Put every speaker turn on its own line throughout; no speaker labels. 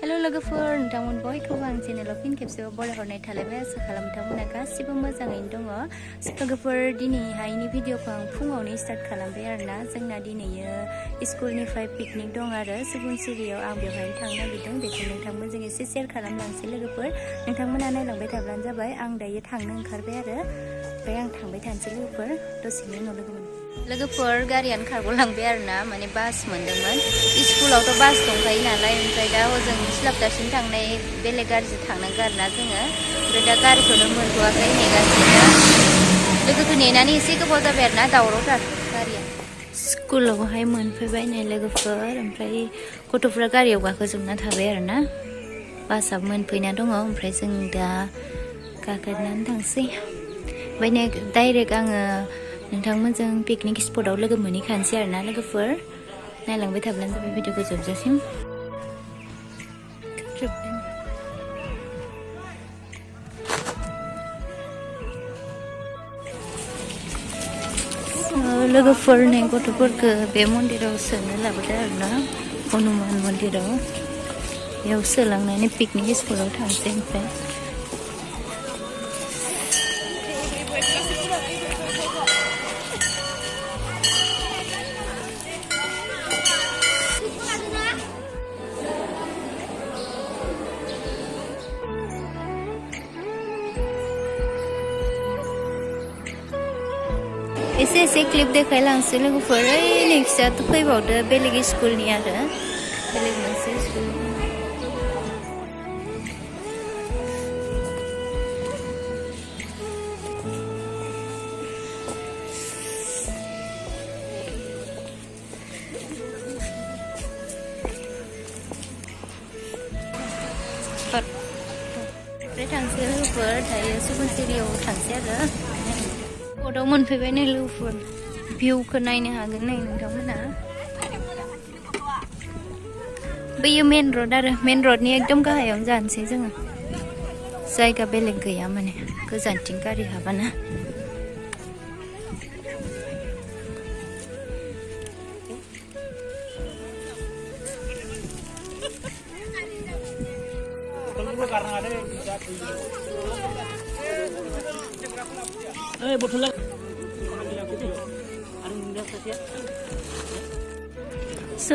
Hello लोगोफोर नोंथांमोन बयखौबो आं चेनेलाव फिन खेबसेबाव बरायहरनाय थालायबाय आसा खालामो नोंथांमोना गासिबो मोजाङैनो दङ लोगोफोर दिनैहायनि भिडिअखौ आं फुङावनो स्टार्ट खालामबाय आरोना जोंना दिनैयो स्कुलनिफ्राय पिकनिक दं आरो सुबुनसिरियाव आं बेवहायनो थांनो नागिरदों बेखौ नोंथांमोनजों एसे शेयार खालामलांसै लोगोफोर नोंथांमोना नायलांबाय थाब्लानो जाबाय आं दायो थांनो ओंखारबाय आरो ओमफ्राय आं थांबाय थानोसै लोगोफोर दसेनि उनाव लोगोफोर गारियानो खारग'लांबाय आरोना माने बास मोनदोंमोन स्कुलावथ' बास दंखायो नालाय ओमफ्राय दा हजों सिलाबदासिम थांनाय बेलेग गारिजों थांनांगौ आरोना जोङो ओमफ्राय दा गारिखौनो मोनथ'वाखै नेगासिनो लोगोखौ नेनानै एसे गोबाव जाबाय आरोना दावरावथार गारिया स्कुलावहाय मोनफैबाय नै लोगोफोर ओमफ्राय गथ'फ्रा गारियाव गाखोजोबना थाबाय आरोना बासआबो मोनफैना दङ ओमफ्राय जों दा गाखोनानै थांसै ओमफ्राय डाइरेक्ट आङो नोंथांमोनजों पिकनिक स्पटआव लोगो मोनहैखानोसै आरोना लोगोफोर नायलांबाय थाब्लानो जाबाय भिडिअखौ जोबजासिम लोगोफोर नै गथ'फोरखौ बे मन्दिराव सोनो लाबोदों आरोना हनुमान मन्दिराव बेयाव सोलांनानै पिकनिक स्पटआव थांसै ओमफ्राय एसे क्लिप देखायलांसै लोगोफोर ओइ नेक्स्टआथ' फैबावदो बेलेग स्कुलनि आरो बेलेग मोनसे स्कुलनि ओमफ्राय थांसै लोगोफोर दायो सुबुनसिरियाव थांसै आरो स्पटआव मोनफैबाय नै लोगोफोर भिउखौ नायनो हागोन नै नोंथांमोना बैयो मेन रड आरो मेन रडनि एकदम गाहायावनो जानोसै जोङो जायगा बेलेग गैया माने गोजानथिं गारि हाबाना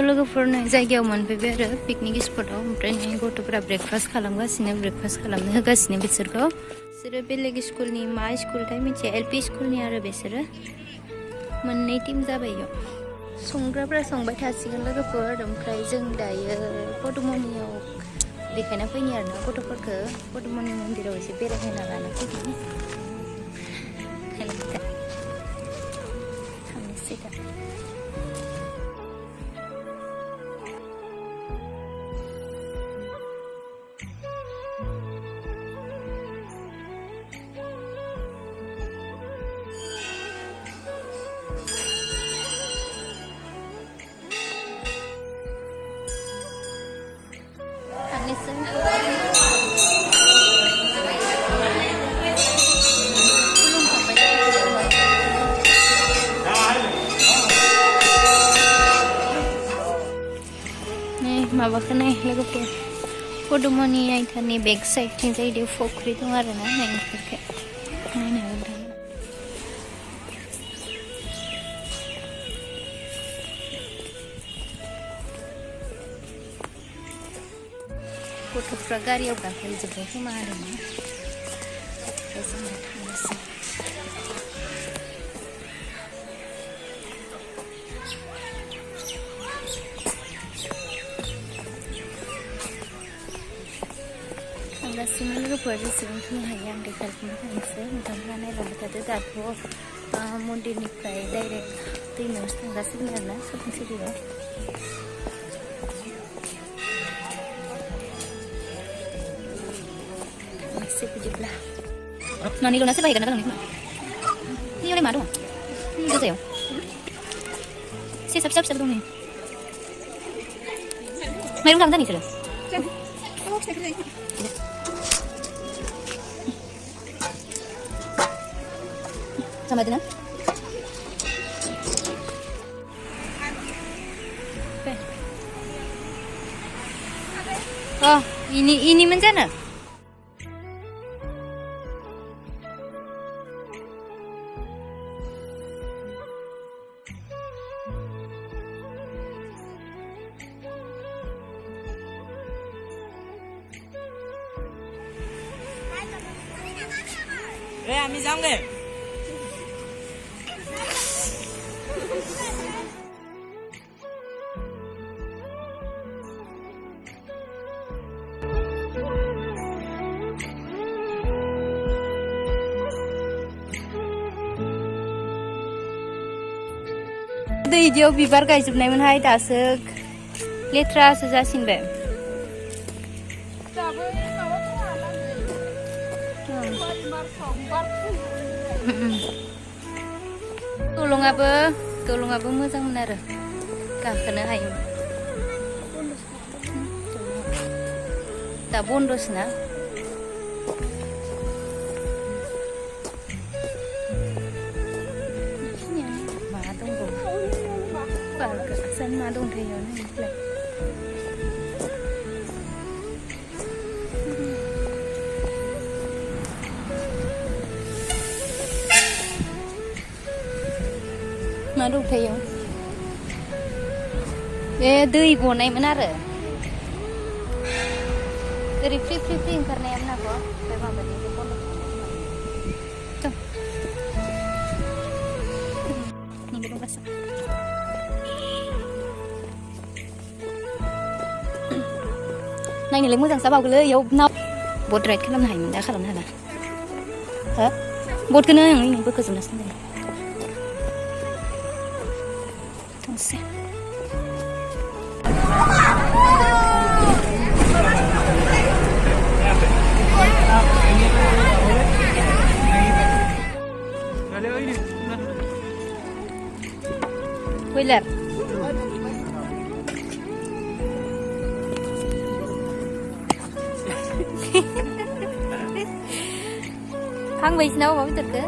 लोगोफोर नै जायगायाव मोनफैबाय आरो पिकनिक स्पटआव ओमफ्राय नै गथ'फोरा ब्रेकफास्ट खालामगासिनो ब्रेकफास्ट खालामनो होगासिनो बिसोरखौ बिसोरो बेलेग स्कुलनि मा स्कुलथाय मिथिया एलपि स्कुलनि आरो बिसोरो मोननै टिम जाबाय इयाव संग्राफ्रा संबाय थासिगोन लोगोफोर ओमफ्राय जों दायो पदुमनियाव देखायना फैनि आरोना गथ'फोरखौ पदुमनि मन्दिराव एसे बेरायहोना लाना फैनि थांनोसै दा माबाखौ नाय लोगोफोर पदुमनि आइथाननि बेक साइडथिं जायगायाव फुख्रि दं आरोना नायनायफोरखौ नायनो हागोन गथ'फ्रा गारियाव गाखोजोब्बाय खोमा आरोना जोङो थांनोसै थांगासिनो लोगोफोर जेसेबांखिनि हायो आं देखायनो थांसै नोंथांमोना नायलांबाय थादो दाथ' मन्दिरनिफ्राय डाइरेक्ट दैमायावसो थांगासिनो आरोना सुबुनसिरियाव बिदिब्ला न'नि लुना सोरबा हैगोन ना गोलांनाय खोमा मा दङ गोजायाव एसे फिसा दं नै माइरं लांदों नोंसोरो sama aja na Oh, ini menjana.
আমি যাওঁগে
दैयाव बिबार गायजोबनायमोनहाय दासो लेथ्रासो जासिनबाय दलङाबो मोजांमोन आरो गाखोनो हायोमोन दा बन्दसो ना मा दंबावो बारगासन मा दंथायो नोंलाय मा दंथायो बे दै गनायमोन आरो ओरै फ्रि फ्रि फ्रि ओंखारनायामोन आरो बे माबानिफ्राय बन्द नैबे दंगासो नायनोलाय मोजां जाबावगोलै इयाव नाव बट राइड खालामनो हायोमोन दा खालामनो हाला हो बटखौनो आं बोखोजोबनासो दं थांसै Wheeler. Hang bay snow mau betul ke?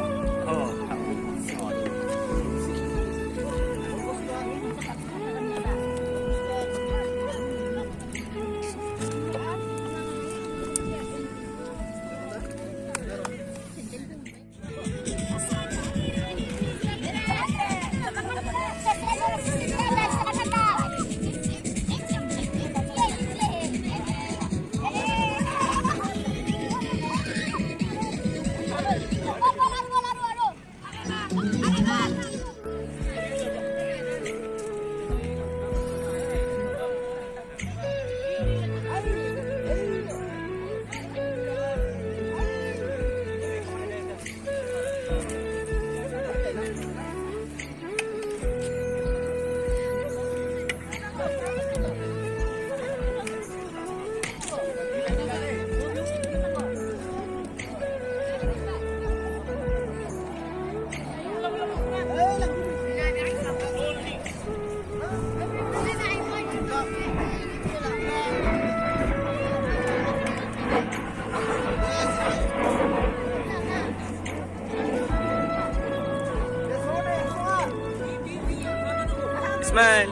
Smile.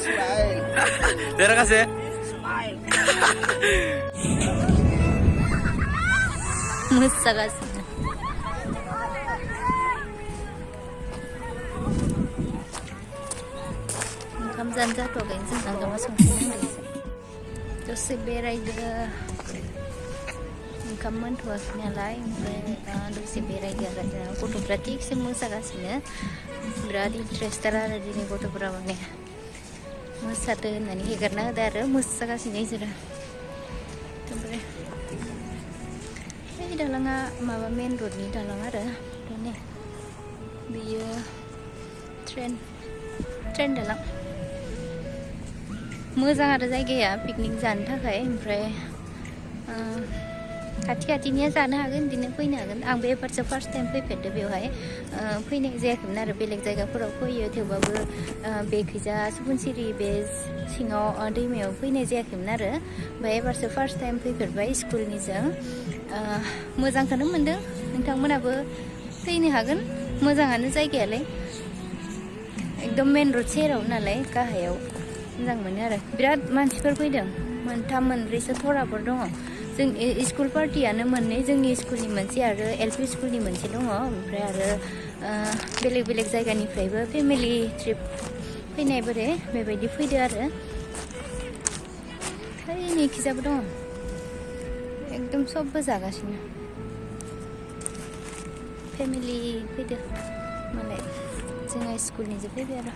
Smile. Terima kasih. Smile.
Musa kasih. Onkam jangan togain senang sama sungguh. Terus beraihwbai onkam mentuasnya lain. Terus beraihwbai ada foto pratik semua kasihnya. Berarti interest आरो दिनै गथ'फोरा माने मोसादो होननानै हेगारना होदो आरो मोसागासिनो इसोरो ओमफ्राय बे दालाङा माबा मेन रडनि दालां आरो बेनो बेयो ट्रेन दालां मोजां आरो जायगाया पिकनिक जानो थाखाय ओमफ्राय खाथिनिया जानो हागोन बिदिनो फैनो हागोन आं बे एबारसो फार्स्ट टाइम फैफेरदो बेवहाय फैनाय जायाखैमोन आरो बेलेग जायगाफोराव फैयो थेवबाबो बेखैजा सुबुनसिरि बे सिङाव दैमायाव फैनाय जायाखैमोन आरो ओमफ्राय एबारसो फार्स्ट टाइम फैफेरबाय स्कुलनिजों मोजांखौनो मोनदों नोंथांमोनाबो फैनो हागोन मोजाङानो जायगायालाय एकदम मेन रड सेराव नालाय गाहायाव मोजां मोनो आरो बिराद मानसिफोर फैदों मोनथाम मोनब्रैसो थराफोर दङ जों स्कुल पार्टियानो मोननै जोंनि स्कुलनि मोनसे आरो एलपि स्कुलनि मोनसे दङ ओमफ्राय आरो बेलेग बेलेग जायगानिफ्रायबो फेमिलि ट्रिप फैनाय बोरै बेबायदि फैदो आरो ओरैनो खिजाबो दङ एकदम सबबो जागासिनो फेमिलि फैदो मालाय जोंहा स्कुलनिजों फैबाय आरो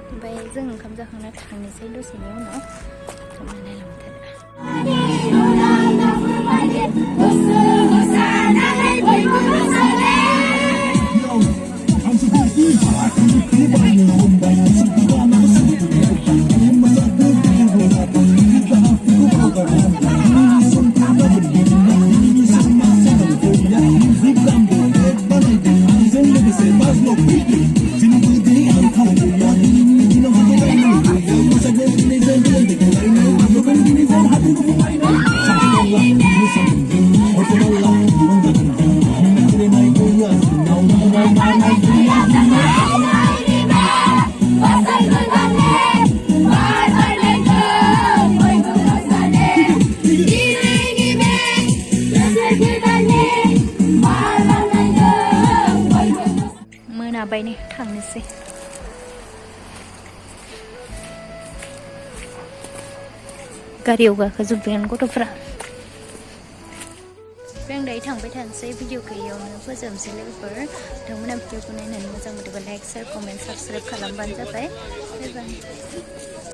ओमफ्राय जों ओंखाम जाखांना थांनोसै दसेनि उनाव मोनाबायनो थांनोसै गारियाव गाखोजोब्बायानो गथ'फ्रा आं दायो थांबाय थानोसै भिडिअखौ इयावनो फोजोबनोसै लोगोफोर नोंथांमोना भिडिअखौ नायनानै मोजां मोनोबा लाइक शेयार कमेन्ट साबस्क्राइब खालामबानो जाबाय बाय बाय